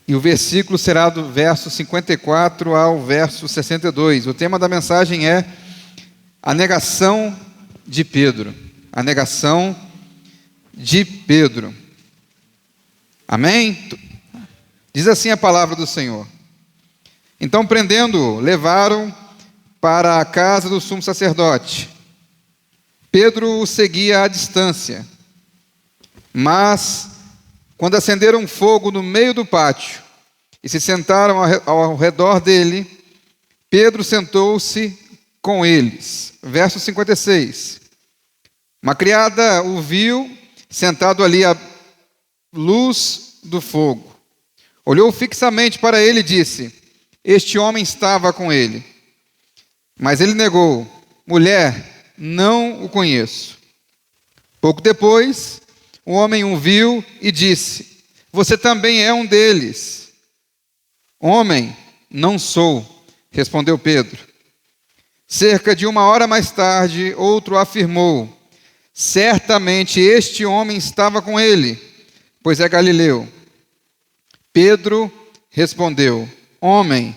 E o versículo será do verso 54 ao verso 62. O tema da mensagem é a negação de Pedro. A negação de Pedro. Amém? Diz assim a palavra do Senhor. Então, prendendo-o, levaram para a casa do sumo sacerdote. Pedro o seguia à distância. Mas, quando acenderam fogo no meio do pátio e se sentaram ao redor dele, Pedro sentou-se com eles. Verso 56. Uma criada o viu sentado ali à luz do fogo. Olhou fixamente para ele e disse: este homem estava com ele. Mas ele negou: mulher, não o conheço. Pouco depois, o homem o viu e disse: você também é um deles. Homem, não sou, respondeu Pedro. Cerca de 1 hora mais tarde, outro afirmou: certamente este homem estava com ele, pois é galileu. Pedro respondeu: homem,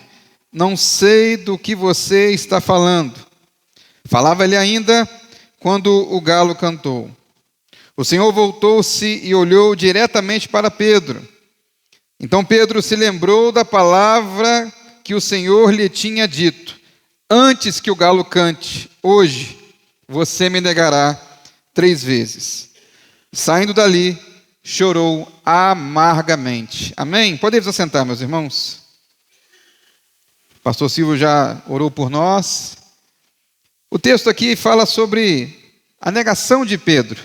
não sei do que você está falando. Falava ele ainda quando o galo cantou. O Senhor voltou-se e olhou diretamente para Pedro. Então Pedro se lembrou da palavra que o Senhor lhe tinha dito: antes que o galo cante, hoje você me negará 3 vezes. Saindo dali, chorou amargamente. Amém? Podemos assentar, meus irmãos? O pastor Silvio já orou por nós. O texto aqui fala sobre a negação de Pedro,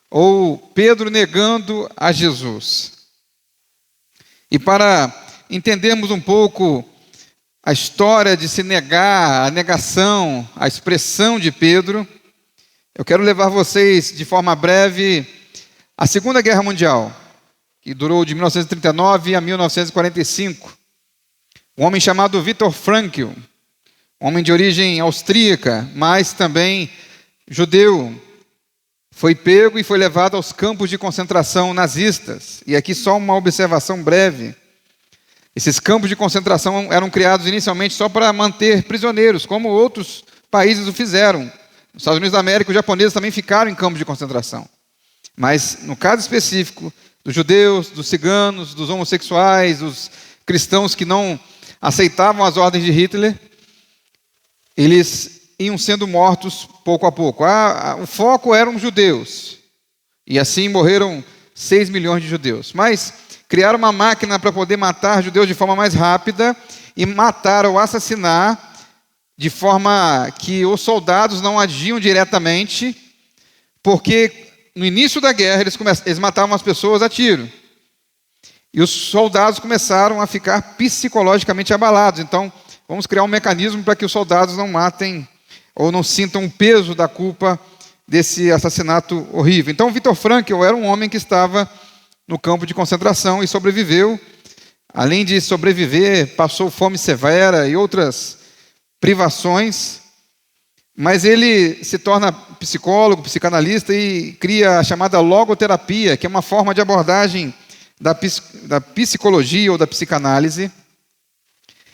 ou Pedro negando a Jesus. E para entendermos um pouco a história de se negar, a negação, a expressão de Pedro, eu quero levar vocês de forma breve à Segunda Guerra Mundial, que durou de 1939 a 1945. Um homem chamado Viktor Frankl, um homem de origem austríaca, mas também judeu, foi pego e foi levado aos campos de concentração nazistas. E aqui só uma observação breve. Esses campos de concentração eram criados inicialmente só para manter prisioneiros, como outros países o fizeram. Nos Estados Unidos da América, os japoneses também ficaram em campos de concentração. Mas, no caso específico dos judeus, dos ciganos, dos homossexuais, dos cristãos que não aceitavam as ordens de Hitler, eles iam sendo mortos pouco a pouco. O foco eram os judeus. E assim morreram 6 milhões de judeus. Mas criaram uma máquina para poder matar judeus de forma mais rápida e matar ou assassinar de forma que os soldados não agiam diretamente, porque no início da guerra eles matavam as pessoas a tiro. E os soldados começaram a ficar psicologicamente abalados. Então, vamos criar um mecanismo para que os soldados não matem ou não sintam o peso da culpa desse assassinato horrível. Então, Viktor Frankl era um homem que estava no campo de concentração e sobreviveu. Além de sobreviver, passou fome severa e outras privações. Mas ele se torna psicólogo, psicanalista e cria a chamada logoterapia, que é uma forma de abordagem da psicologia ou da psicanálise.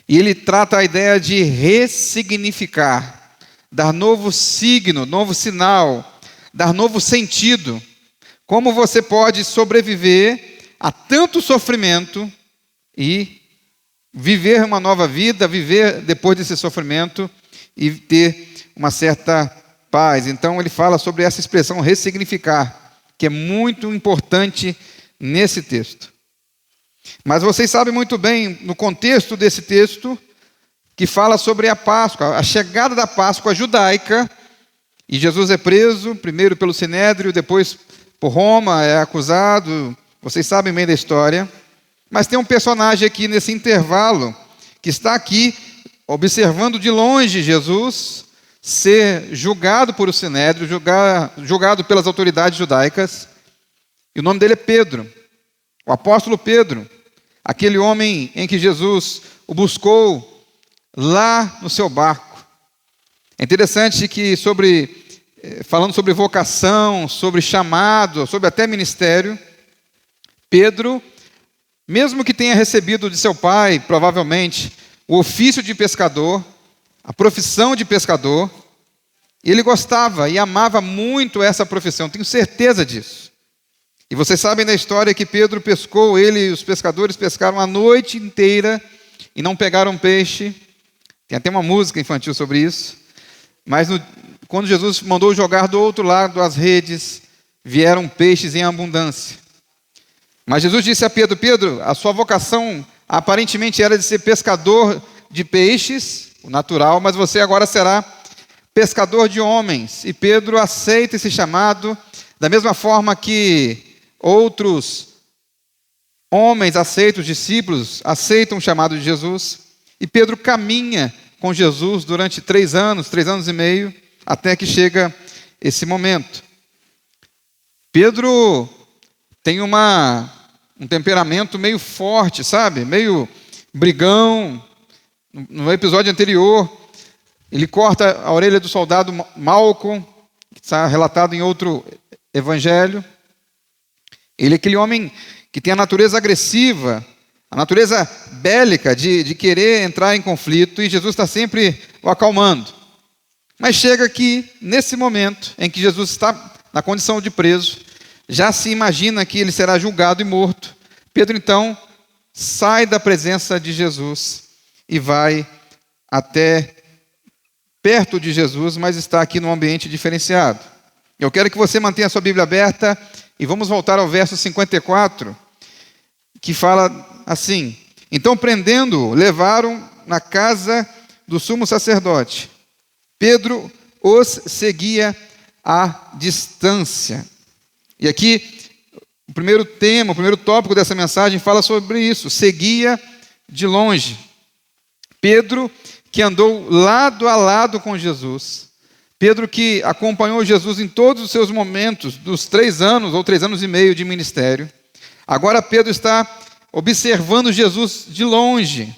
E ele trata a ideia de ressignificar, dar novo signo, novo sinal, dar novo sentido. Como você pode sobreviver a tanto sofrimento e viver uma nova vida, viver depois desse sofrimento e ter uma certa paz. Então ele fala sobre essa expressão ressignificar, que é muito importante nesse texto. Mas vocês sabem muito bem, no contexto desse texto, que fala sobre a Páscoa, a chegada da Páscoa judaica, e Jesus é preso, primeiro pelo Sinédrio, depois por Roma, é acusado, vocês sabem bem da história. Mas tem um personagem aqui nesse intervalo, que está aqui, observando de longe Jesus ser julgado por o Sinédrio, julgado pelas autoridades judaicas, e o nome dele é Pedro, o apóstolo Pedro, aquele homem em que Jesus o buscou lá no seu barco. É interessante que falando sobre vocação, sobre chamado, sobre até ministério, Pedro mesmo que tenha recebido de seu pai, provavelmente, o ofício de pescador, a profissão de pescador, ele gostava e amava muito essa profissão, tenho certeza disso. E vocês sabem da história que Pedro pescou, ele e os pescadores pescaram a noite inteira e não pegaram peixe. Tem até uma música infantil sobre isso. Mas quando Jesus mandou jogar do outro lado as redes, vieram peixes em abundância. Mas Jesus disse a Pedro: Pedro, a sua vocação aparentemente era de ser pescador de peixes, o natural, mas você agora será pescador de homens. E Pedro aceita esse chamado, da mesma forma que outros homens aceitam, os discípulos aceitam o chamado de Jesus. E Pedro caminha com Jesus durante 3 anos e meio, até que chega esse momento. Pedro tem um temperamento meio forte, sabe? Meio brigão. No episódio anterior, ele corta a orelha do soldado Malcolm, que está relatado em outro evangelho. Ele é aquele homem que tem a natureza agressiva, a natureza bélica de querer entrar em conflito, e Jesus está sempre o acalmando. Mas chega aqui, nesse momento em que Jesus está na condição de preso, já se imagina que ele será julgado e morto. Pedro, então, sai da presença de Jesus e vai até perto de Jesus, mas está aqui num ambiente diferenciado. Eu quero que você mantenha a sua Bíblia aberta e vamos voltar ao verso 54, que fala assim: então, prendendo-o, levaram na casa do sumo sacerdote. Pedro os seguia à distância. E aqui, o primeiro tópico dessa mensagem fala sobre isso: seguia de longe. Pedro, que andou lado a lado com Jesus. Pedro, que acompanhou Jesus em todos os seus momentos, dos 3 anos ou 3 anos e meio de ministério. Agora Pedro está observando Jesus de longe,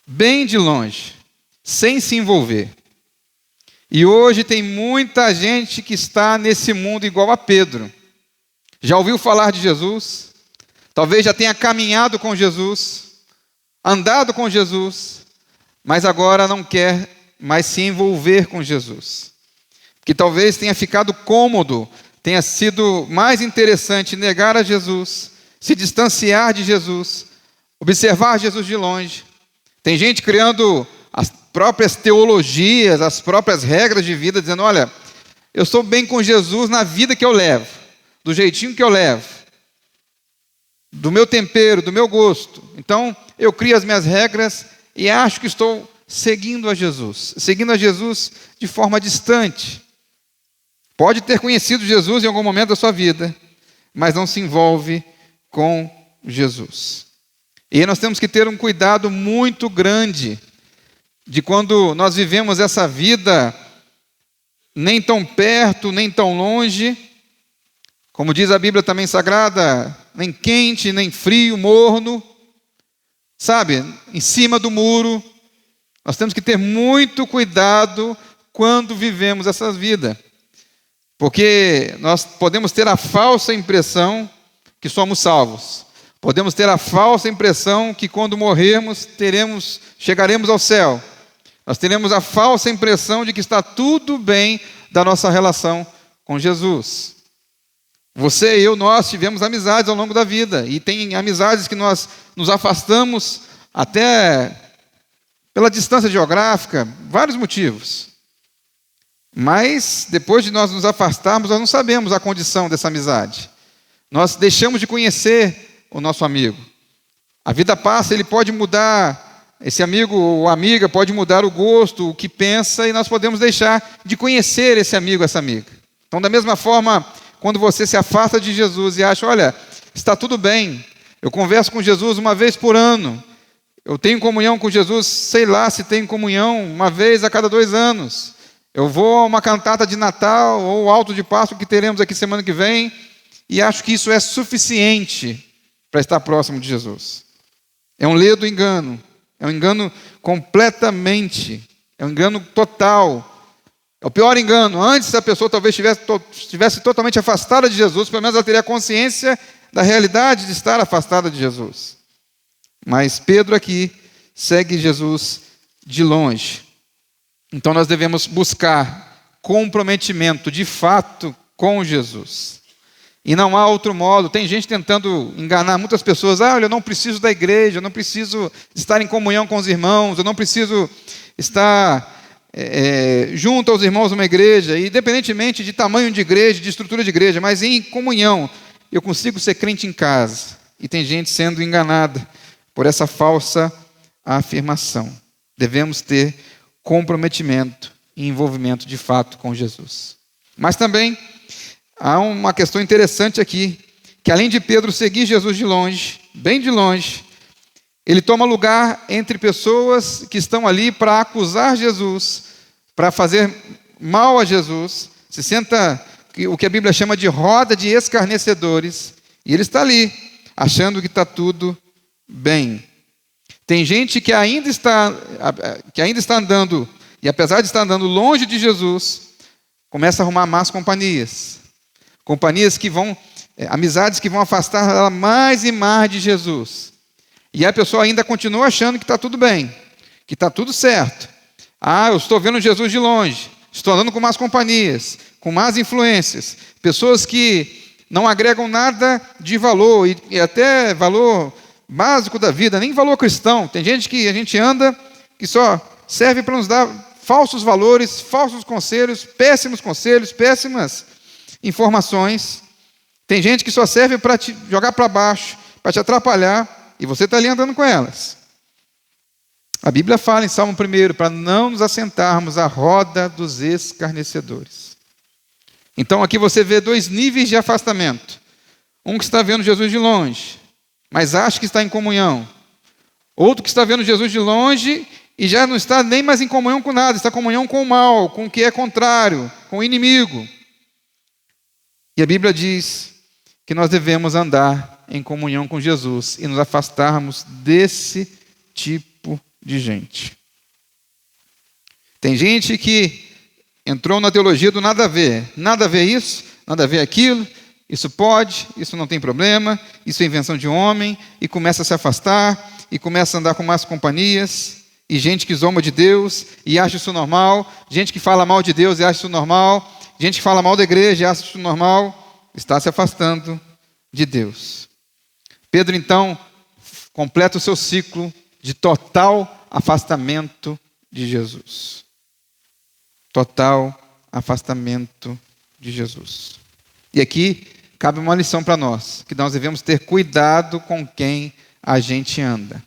bem de longe, sem se envolver. E hoje tem muita gente que está nesse mundo igual a Pedro. Já ouviu falar de Jesus? Talvez já tenha caminhado com Jesus, andado com Jesus, mas agora não quer mais se envolver com Jesus. Que talvez tenha ficado cômodo, tenha sido mais interessante negar a Jesus, se distanciar de Jesus, observar Jesus de longe. Tem gente criando as próprias teologias, as próprias regras de vida, dizendo: olha, eu estou bem com Jesus na vida que eu levo, do jeitinho que eu levo, do meu tempero, do meu gosto. Então, eu crio as minhas regras e acho que estou seguindo a Jesus de forma distante. Pode ter conhecido Jesus em algum momento da sua vida, mas não se envolve com Jesus. E aí nós temos que ter um cuidado muito grande de quando nós vivemos essa vida nem tão perto, nem tão longe, como diz a Bíblia também sagrada, nem quente, nem frio, morno, sabe, em cima do muro. Nós temos que ter muito cuidado quando vivemos essa vida, porque nós podemos ter a falsa impressão que somos salvos. Podemos ter a falsa impressão que quando morrermos, chegaremos ao céu. Nós teremos a falsa impressão de que está tudo bem da nossa relação com Jesus. Você e eu, nós tivemos amizades ao longo da vida, e tem amizades que nós nos afastamos até pela distância geográfica, vários motivos. Mas depois de nós nos afastarmos, nós não sabemos a condição dessa amizade. Nós deixamos de conhecer o nosso amigo. A vida passa, ele pode mudar, esse amigo ou amiga pode mudar o gosto, o que pensa, e nós podemos deixar de conhecer esse amigo, essa amiga. Então, da mesma forma, quando você se afasta de Jesus e acha: olha, está tudo bem, eu converso com Jesus uma vez por ano, eu tenho comunhão com Jesus, sei lá se tenho comunhão uma vez a cada 2 anos, eu vou a uma cantata de Natal ou alto de Páscoa que teremos aqui semana que vem, e acho que isso é suficiente para estar próximo de Jesus. É um ledo engano, é um engano completamente, é um engano total. É o pior engano. Antes a pessoa talvez estivesse totalmente afastada de Jesus, pelo menos ela teria consciência da realidade de estar afastada de Jesus. Mas Pedro aqui segue Jesus de longe. Então nós devemos buscar comprometimento de fato com Jesus. E não há outro modo. Tem gente tentando enganar muitas pessoas. Olha, eu não preciso da igreja, eu não preciso estar em comunhão com os irmãos, eu não preciso estar junto aos irmãos numa igreja, independentemente de tamanho de igreja, de estrutura de igreja, mas em comunhão, eu consigo ser crente em casa. E tem gente sendo enganada por essa falsa afirmação. Devemos ter comprometimento e envolvimento de fato com Jesus. Mas também há uma questão interessante aqui, que além de Pedro seguir Jesus de longe, bem de longe, ele toma lugar entre pessoas que estão ali para acusar Jesus, para fazer mal a Jesus, se senta o que a Bíblia chama de roda de escarnecedores, e ele está ali, achando que está tudo bem. Tem gente que ainda está andando, e apesar de estar andando longe de Jesus, começa a arrumar más companhias. Companhias que vão, amizades que vão afastar ela mais e mais de Jesus. E a pessoa ainda continua achando que está tudo bem, que está tudo certo. Eu estou vendo Jesus de longe, estou andando com más companhias, com más influências, pessoas que não agregam nada de valor, e até valor básico da vida, nem valor cristão. Tem gente que a gente anda que só serve para nos dar falsos valores, falsos conselhos, péssimas informações. Tem gente que só serve para te jogar para baixo, para te atrapalhar, e você está ali andando com elas. A Bíblia fala em Salmo 1, para não nos assentarmos à roda dos escarnecedores. Então aqui você vê dois níveis de afastamento. Um que está vendo Jesus de longe, mas acha que está em comunhão. Outro que está vendo Jesus de longe e já não está nem mais em comunhão com nada, está em comunhão com o mal, com o que é contrário, com o inimigo. E a Bíblia diz que nós devemos andar em comunhão com Jesus e nos afastarmos desse tipo de gente. Tem gente que entrou na teologia do nada a ver isso, nada a ver aquilo, isso pode, isso não tem problema, isso é invenção de homem, e começa a se afastar, e começa a andar com más companhias, e gente que zomba de Deus e acha isso normal, gente que fala mal de Deus e acha isso normal, gente que fala mal da igreja e acha isso normal, está se afastando de Deus. Pedro, então, completa o seu ciclo de total afastamento de Jesus. Total afastamento de Jesus. E aqui cabe uma lição para nós, que nós devemos ter cuidado com quem a gente anda.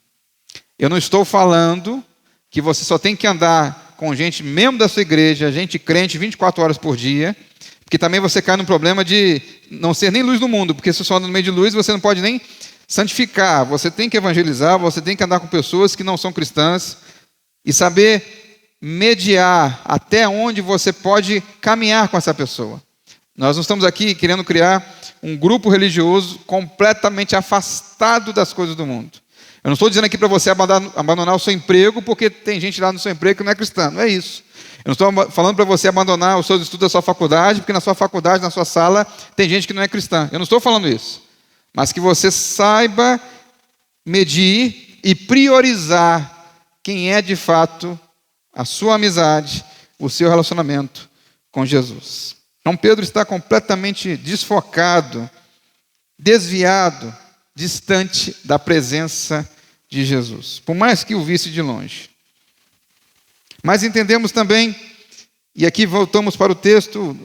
Eu não estou falando que você só tem que andar com gente membro da sua igreja, gente crente 24 horas por dia, porque também você cai no problema de não ser nem luz do mundo, porque se você anda no meio de luz, você não pode nem santificar, você tem que evangelizar, você tem que andar com pessoas que não são cristãs e saber mediar até onde você pode caminhar com essa pessoa. Nós não estamos aqui querendo criar um grupo religioso completamente afastado das coisas do mundo. Eu não estou dizendo aqui para você abandonar o seu emprego, porque tem gente lá no seu emprego que não é cristã, não é isso. Eu não estou falando para você abandonar os seus estudos da sua faculdade, porque na sua faculdade, na sua sala, tem gente que não é cristã. Eu não estou falando isso. Mas que você saiba medir e priorizar quem é de fato a sua amizade, o seu relacionamento com Jesus. Então Pedro está completamente desfocado, desviado, distante da presença de Jesus, por mais que o visse de longe. Mas entendemos também, e aqui voltamos para o texto,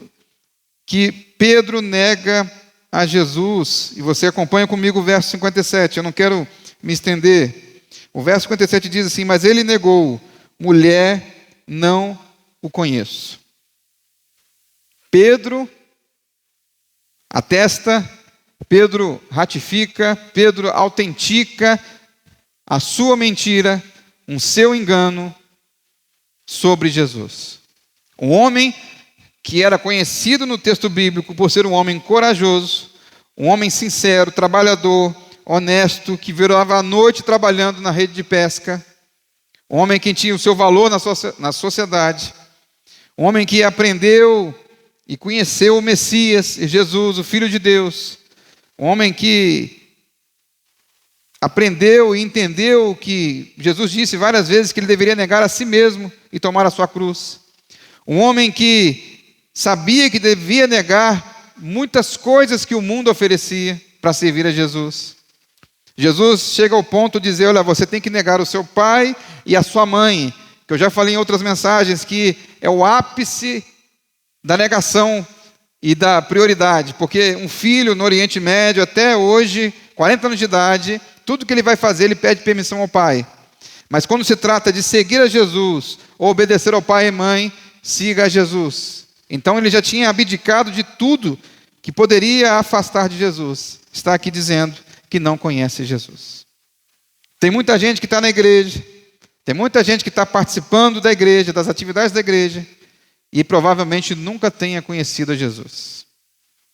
que Pedro nega a Jesus, e você acompanha comigo o verso 57, eu não quero me estender. O verso 57 diz assim: mas ele negou, mulher, não o conheço. Pedro atesta, Pedro ratifica, Pedro autentica a sua mentira, um seu engano sobre Jesus. Um homem que era conhecido no texto bíblico por ser um homem corajoso, um homem sincero, trabalhador, honesto, que virava a noite trabalhando na rede de pesca, um homem que tinha o seu valor na sociedade, um homem que aprendeu e conheceu o Messias, Jesus, o Filho de Deus, Um homem que aprendeu e entendeu que Jesus disse várias vezes que ele deveria negar a si mesmo e tomar a sua cruz. Um homem que sabia que devia negar muitas coisas que o mundo oferecia para servir a Jesus. Jesus chega ao ponto de dizer, olha, você tem que negar o seu pai e a sua mãe, que eu já falei em outras mensagens, que é o ápice da negação e da prioridade, porque um filho no Oriente Médio, até hoje, 40 anos de idade, tudo que ele vai fazer, ele pede permissão ao pai. Mas quando se trata de seguir a Jesus, ou obedecer ao pai e mãe, siga a Jesus. Então ele já tinha abdicado de tudo que poderia afastar de Jesus. Está aqui dizendo que não conhece Jesus. Tem muita gente que está na igreja, tem muita gente que está participando da igreja, das atividades da igreja, e provavelmente nunca tenha conhecido a Jesus.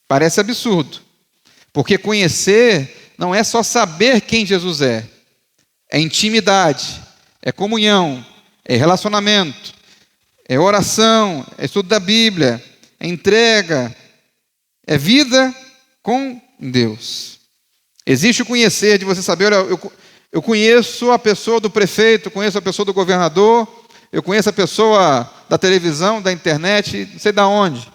Parece absurdo, porque conhecer não é só saber quem Jesus é intimidade, é comunhão, é relacionamento, é oração, é estudo da Bíblia, é entrega, é vida com Deus. Existe o conhecer de você saber, olha, eu conheço a pessoa do prefeito, conheço a pessoa do governador, eu conheço a pessoa da televisão, da internet, não sei de onde,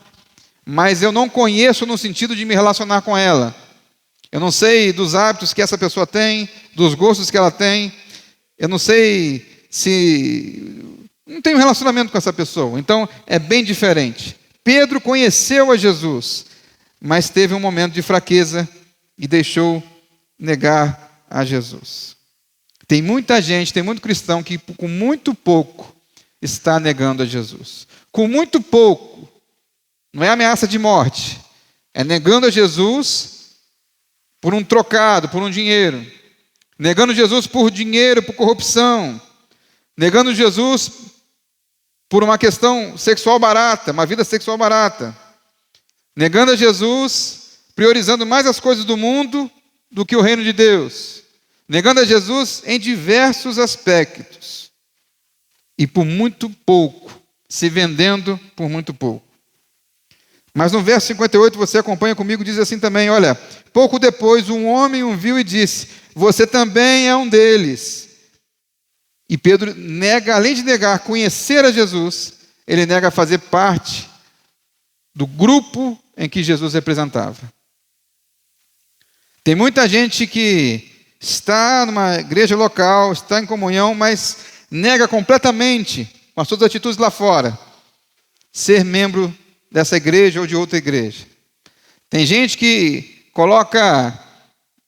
mas eu não conheço no sentido de me relacionar com ela. Eu não sei dos hábitos que essa pessoa tem, dos gostos que ela tem, eu não sei se... não tenho relacionamento com essa pessoa, então é bem diferente. Pedro conheceu a Jesus, mas teve um momento de fraqueza e deixou negar a Jesus. Tem muita gente, tem muito cristão que com muito pouco está negando a Jesus. Com muito pouco, não é ameaça de morte, é negando a Jesus por um trocado, por um dinheiro. Negando Jesus por dinheiro, por corrupção. Negando Jesus por uma questão sexual barata, uma vida sexual barata. Negando a Jesus, priorizando mais as coisas do mundo do que o reino de Deus. Negando a Jesus em diversos aspectos. E por muito pouco, se vendendo por muito pouco. Mas no verso 58, você acompanha comigo, diz assim também, olha, pouco depois um homem o viu e disse, você também é um deles. E Pedro nega, além de negar conhecer a Jesus, ele nega fazer parte do grupo em que Jesus representava. Tem muita gente que está numa igreja local, está em comunhão, mas nega completamente, com as suas atitudes lá fora, ser membro dessa igreja ou de outra igreja. Tem gente que coloca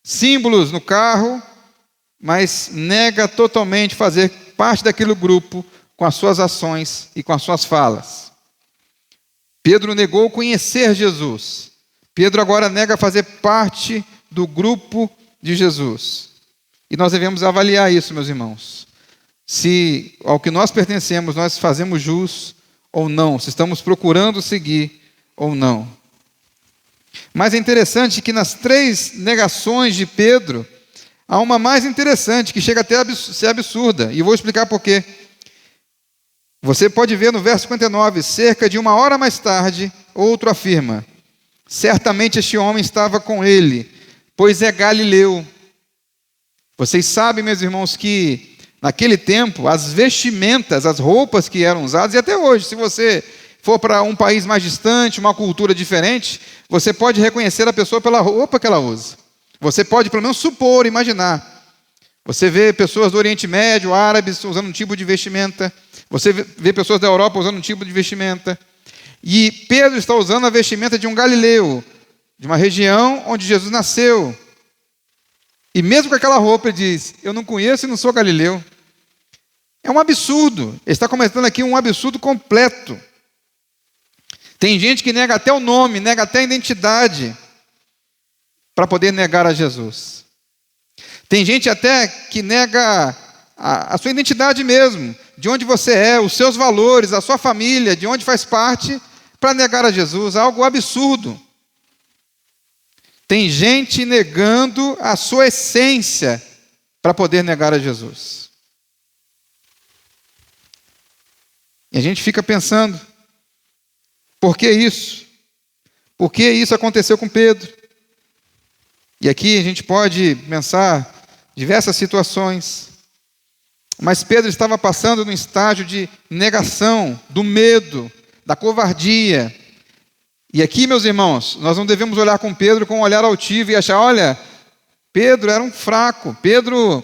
símbolos no carro, mas nega totalmente fazer parte daquele grupo com as suas ações e com as suas falas. Pedro negou conhecer Jesus. Pedro agora nega fazer parte do grupo de Jesus. E nós devemos avaliar isso, meus irmãos. Se ao que nós pertencemos nós fazemos jus ou não, se estamos procurando seguir ou não. Mas é interessante que nas 3 negações de Pedro, há uma mais interessante, que chega até a ser absurda, e eu vou explicar por quê. Você pode ver no verso 59, cerca de 1 hora mais tarde, outro afirma, certamente este homem estava com ele, pois é Galileu. Vocês sabem, meus irmãos, que naquele tempo, as vestimentas, as roupas que eram usadas, e até hoje, se você for para um país mais distante, uma cultura diferente, você pode reconhecer a pessoa pela roupa que ela usa. Você pode, pelo menos, supor, imaginar. Você vê pessoas do Oriente Médio, árabes, usando um tipo de vestimenta. Você vê pessoas da Europa usando um tipo de vestimenta. E Pedro está usando a vestimenta de um galileu, de uma região onde Jesus nasceu. E mesmo com aquela roupa, ele diz, eu não conheço e não sou galileu. É um absurdo. Ele está comentando aqui um absurdo completo. Tem gente que nega até o nome, nega até a identidade, para poder negar a Jesus. Tem gente até que nega a sua identidade mesmo, de onde você é, os seus valores, a sua família, de onde faz parte, para negar a Jesus. Algo absurdo. Tem gente negando a sua essência para poder negar a Jesus. E a gente fica pensando, por que isso? Por que isso aconteceu com Pedro? E aqui a gente pode pensar diversas situações. Mas Pedro estava passando num estágio de negação, do medo, da covardia. E aqui, meus irmãos, nós não devemos olhar com Pedro com um olhar altivo e achar, olha, Pedro era um fraco, Pedro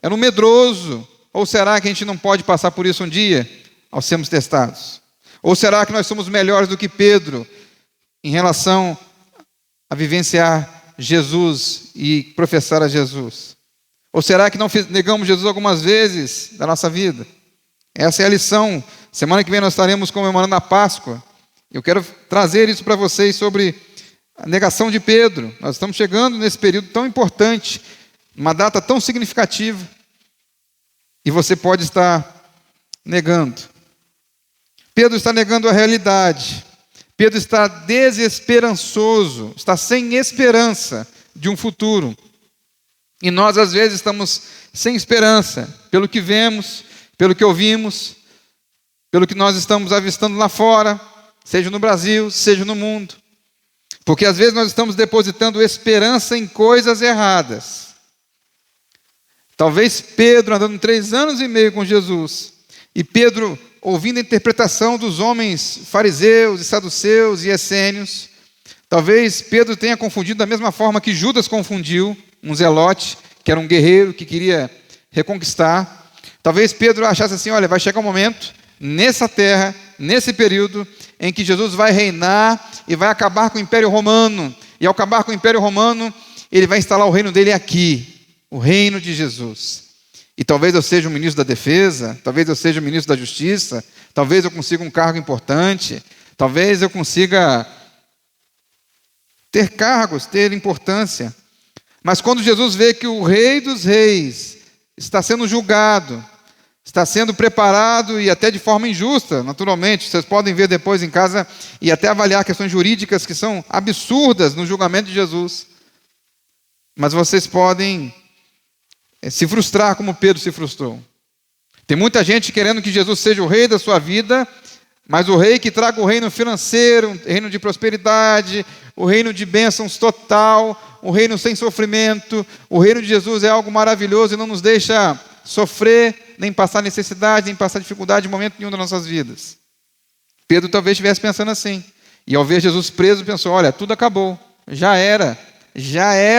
era um medroso. Ou será que a gente não pode passar por isso um dia, ao sermos testados? Ou será que nós somos melhores do que Pedro em relação a vivenciar Jesus e professar a Jesus? Ou será que não negamos Jesus algumas vezes da nossa vida? Essa é a lição. Semana que vem nós estaremos comemorando a Páscoa. Eu quero trazer isso para vocês sobre a negação de Pedro. Nós estamos chegando nesse período tão importante, uma data tão significativa, e você pode estar negando. Pedro está negando a realidade. Pedro está desesperançoso, está sem esperança de um futuro. E nós, às vezes, estamos sem esperança pelo que vemos, pelo que ouvimos, pelo que nós estamos avistando lá fora, seja no Brasil, seja no mundo. Porque, às vezes, nós estamos depositando esperança em coisas erradas. Talvez Pedro, andando 3 anos e meio com Jesus, e Pedro ouvindo a interpretação dos homens fariseus, e saduceus e essênios, talvez Pedro tenha confundido da mesma forma que Judas confundiu, um zelote, que era um guerreiro que queria reconquistar. Talvez Pedro achasse assim, olha, vai chegar um momento, nessa terra, nesse período, em que Jesus vai reinar e vai acabar com o Império Romano. E ao acabar com o Império Romano, ele vai instalar o reino dele aqui, o reino de Jesus. E talvez eu seja o ministro da defesa, talvez eu seja o ministro da justiça, talvez eu consiga um cargo importante, talvez eu consiga ter cargos, ter importância. Mas quando Jesus vê que o Rei dos Reis está sendo julgado, está sendo preparado e até de forma injusta, naturalmente, vocês podem ver depois em casa e até avaliar questões jurídicas que são absurdas no julgamento de Jesus. Mas vocês podem se frustrar como Pedro se frustrou. Tem muita gente querendo que Jesus seja o rei da sua vida, mas o rei que traga o reino financeiro, o reino de prosperidade, o reino de bênçãos total, o reino sem sofrimento. O reino de Jesus é algo maravilhoso e não nos deixa sofrer, nem passar necessidade, nem passar dificuldade em momento nenhum das nossas vidas. Pedro talvez estivesse pensando assim. E ao ver Jesus preso, pensou, olha, tudo acabou. Já era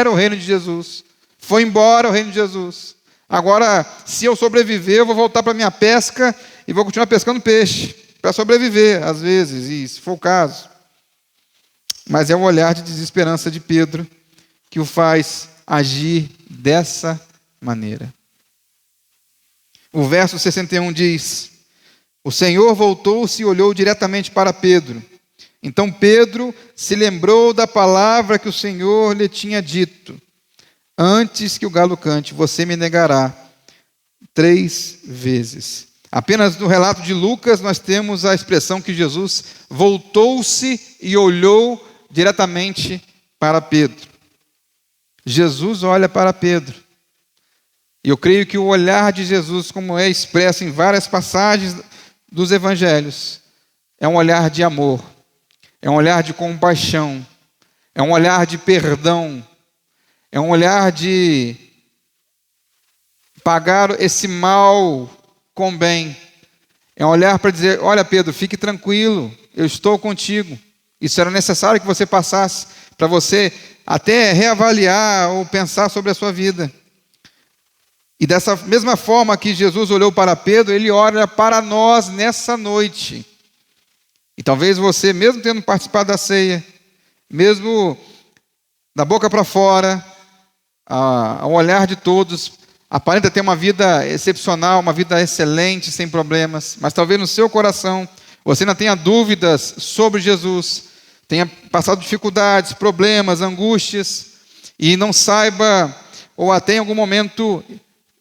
o reino de Jesus. Foi embora o reino de Jesus. Agora, se eu sobreviver, eu vou voltar para a minha pesca e vou continuar pescando peixe, para sobreviver, às vezes, e se for o caso. Mas é o olhar de desesperança de Pedro que o faz agir dessa maneira. O verso 61 diz, o Senhor voltou-se e olhou diretamente para Pedro. Então Pedro se lembrou da palavra que o Senhor lhe tinha dito. Antes que o galo cante, você me negará 3 vezes. Apenas no relato de Lucas nós temos a expressão que Jesus voltou-se e olhou diretamente para Pedro. Jesus olha para Pedro. E eu creio que o olhar de Jesus, como é expresso em várias passagens dos evangelhos, é um olhar de amor, é um olhar de compaixão, é um olhar de perdão, é um olhar de pagar esse mal com bem. É um olhar para dizer, olha Pedro, fique tranquilo, eu estou contigo. Isso era necessário que você passasse, para você até reavaliar ou pensar sobre a sua vida. E dessa mesma forma que Jesus olhou para Pedro, Ele olha para nós nessa noite. E talvez você, mesmo tendo participado da ceia, mesmo da boca para fora, ao olhar de todos, aparenta ter uma vida excepcional, uma vida excelente, sem problemas, mas talvez no seu coração você ainda tenha dúvidas sobre Jesus, tenha passado dificuldades, problemas, angústias, e não saiba, ou até em algum momento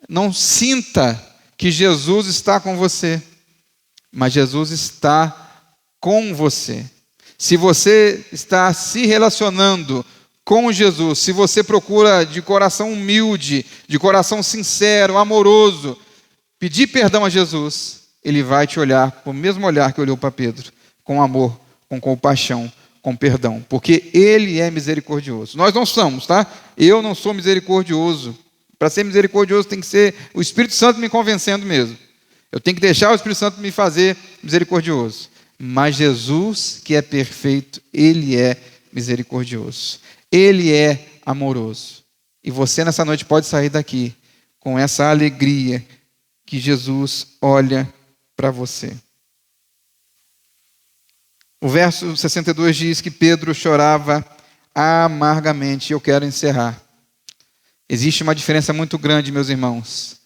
não sinta que Jesus está com você, mas Jesus está com você. Se você está se relacionando com Jesus, se você procura de coração humilde, de coração sincero, amoroso, pedir perdão a Jesus, Ele vai te olhar com o mesmo olhar que olhou para Pedro, com amor, com compaixão, com perdão, porque Ele é misericordioso. Nós não somos, tá? Eu não sou misericordioso. Para ser misericordioso tem que ser o Espírito Santo me convencendo mesmo. Eu tenho que deixar o Espírito Santo me fazer misericordioso. Mas Jesus, que é perfeito, Ele é misericordioso. Ele é amoroso. E você nessa noite pode sair daqui com essa alegria que Jesus olha para você. O verso 62 diz que Pedro chorava amargamente. Eu quero encerrar. Existe uma diferença muito grande, meus irmãos,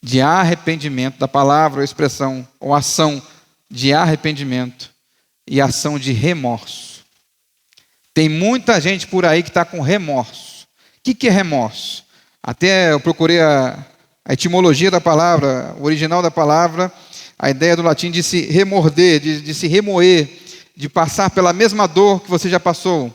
de arrependimento, da palavra ou expressão ou ação de arrependimento e ação de remorso. Tem muita gente por aí que está com remorso. O que é remorso? Até eu procurei a etimologia da palavra, o original da palavra, a ideia do latim de se remorder, de se remoer, de passar pela mesma dor que você já passou.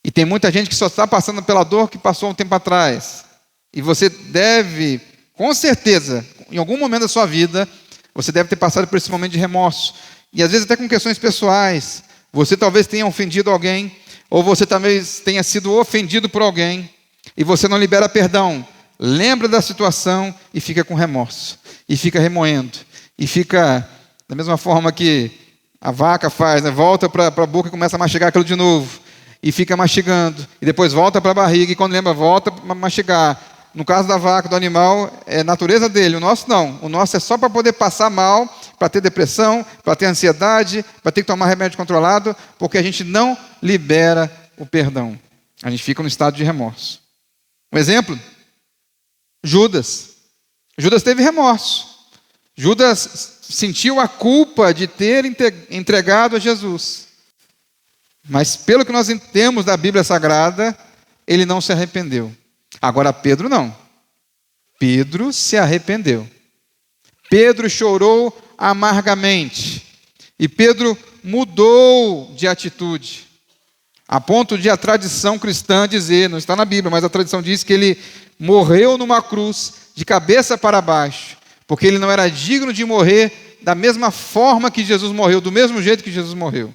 E tem muita gente que só está passando pela dor que passou um tempo atrás. E você deve, com certeza, em algum momento da sua vida, você deve ter passado por esse momento de remorso. E às vezes até com questões pessoais. Você talvez tenha ofendido alguém, ou você talvez tenha sido ofendido por alguém, e você não libera perdão. Lembra da situação e fica com remorso. E fica remoendo. E fica da mesma forma que a vaca faz, né? Volta para a boca e começa a mastigar aquilo de novo. E fica mastigando. E depois volta para a barriga e quando lembra, volta para mastigar. No caso da vaca, do animal, é a natureza dele. O nosso não. O nosso é só para poder passar mal, para ter depressão, para ter ansiedade, para ter que tomar remédio controlado, porque a gente não libera o perdão. A gente fica no estado de remorso. Um exemplo? Judas. Judas teve remorso. Judas sentiu a culpa de ter entregado a Jesus. Mas pelo que nós temos da Bíblia Sagrada, ele não se arrependeu. Agora Pedro não. Pedro se arrependeu. Pedro chorou amargamente. E Pedro mudou de atitude. A ponto de a tradição cristã dizer, não está na Bíblia, mas a tradição diz que ele morreu numa cruz de cabeça para baixo, porque ele não era digno de morrer da mesma forma que Jesus morreu, do mesmo jeito que Jesus morreu.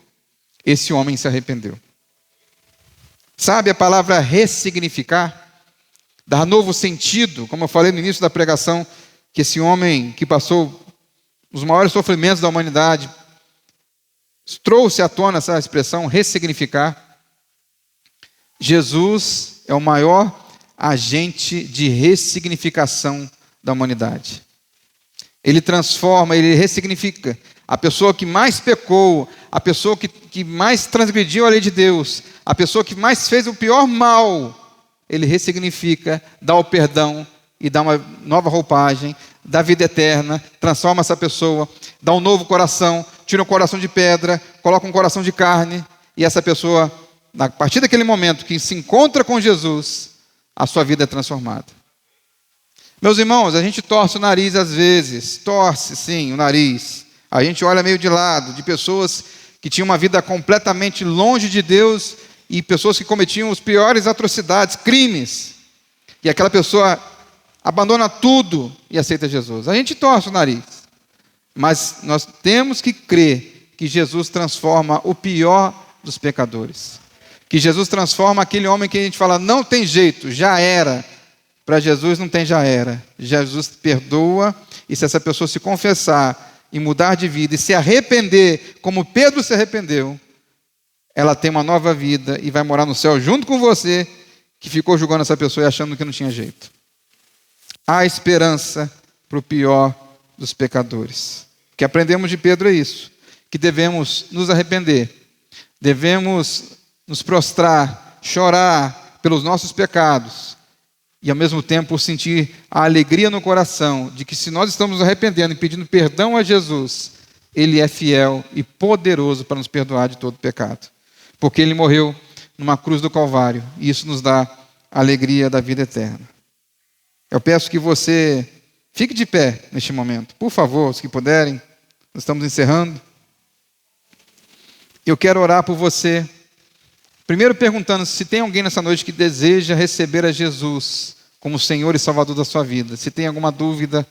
Esse homem se arrependeu. Sabe a palavra ressignificar? Dar novo sentido, como eu falei no início da pregação, que esse homem que passou os maiores sofrimentos da humanidade, trouxe à tona essa expressão, ressignificar. Jesus é o maior agente de ressignificação da humanidade. Ele transforma, ele ressignifica. A pessoa que mais pecou, a pessoa que mais transgrediu a lei de Deus, a pessoa que mais fez o pior mal, ele ressignifica, dá o perdão e dá uma nova roupagem, dá vida eterna, transforma essa pessoa, dá um novo coração, tira um coração de pedra, coloca um coração de carne, e essa pessoa, a partir daquele momento que se encontra com Jesus, a sua vida é transformada. Meus irmãos, a gente torce o nariz às vezes, torce sim o nariz. A gente olha meio de lado, de pessoas que tinham uma vida completamente longe de Deus e pessoas que cometiam as piores atrocidades, crimes. E aquela pessoa abandona tudo e aceita Jesus. A gente torce o nariz. Mas nós temos que crer que Jesus transforma o pior dos pecadores. Que Jesus transforma aquele homem que a gente fala, não tem jeito, já era. Para Jesus não tem já era. Jesus perdoa, e se essa pessoa se confessar e mudar de vida e se arrepender, como Pedro se arrependeu, ela tem uma nova vida e vai morar no céu junto com você, que ficou julgando essa pessoa e achando que não tinha jeito. Há esperança para o pior dos pecadores. O que aprendemos de Pedro é isso, que devemos nos arrepender, devemos nos prostrar, chorar pelos nossos pecados, e ao mesmo tempo sentir a alegria no coração de que se nós estamos nos arrependendo e pedindo perdão a Jesus, Ele é fiel e poderoso para nos perdoar de todo pecado. Porque Ele morreu numa cruz do Calvário, e isso nos dá a alegria da vida eterna. Eu peço que você fique de pé neste momento, por favor, os que puderem, nós estamos encerrando. Eu quero orar por você. Primeiro perguntando se tem alguém nessa noite que deseja receber a Jesus como Senhor e Salvador da sua vida. Se tem alguma dúvida,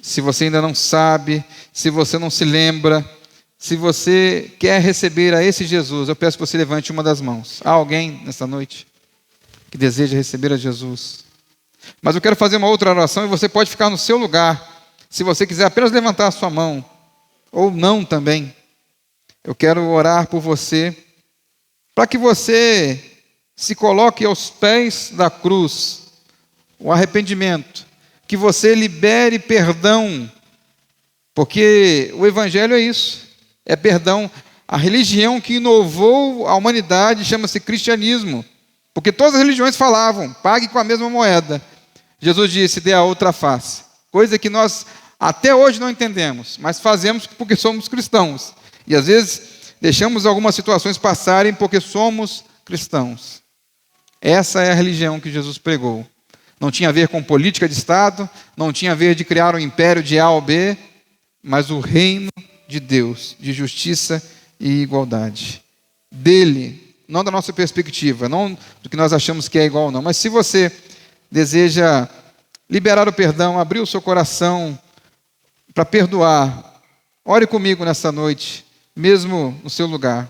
se você ainda não sabe, se você não se lembra, Se você quer receber a esse Jesus, eu peço que você levante uma das mãos. Há alguém nesta noite que deseja receber a Jesus? Mas eu quero fazer uma outra oração e você pode ficar no seu lugar. Se você quiser apenas levantar a sua mão, ou não também. Eu quero orar por você, para que você se coloque aos pés da cruz, o arrependimento, que você libere perdão, porque o Evangelho é isso, é perdão. A religião que inovou a humanidade chama-se cristianismo, porque todas as religiões falavam, pague com a mesma moeda. Jesus disse, dê a outra face, coisa que nós até hoje não entendemos, mas fazemos porque somos cristãos, e às vezes deixamos algumas situações passarem porque somos cristãos. Essa é a religião que Jesus pregou. Não tinha a ver com política de Estado, não tinha a ver de criar um império de A ou B, mas o reino de Deus, de justiça e igualdade. Dele, não da nossa perspectiva, não do que nós achamos que é igual ou não, mas se você deseja liberar o perdão, abrir o seu coração para perdoar, ore comigo nessa noite, mesmo no seu lugar.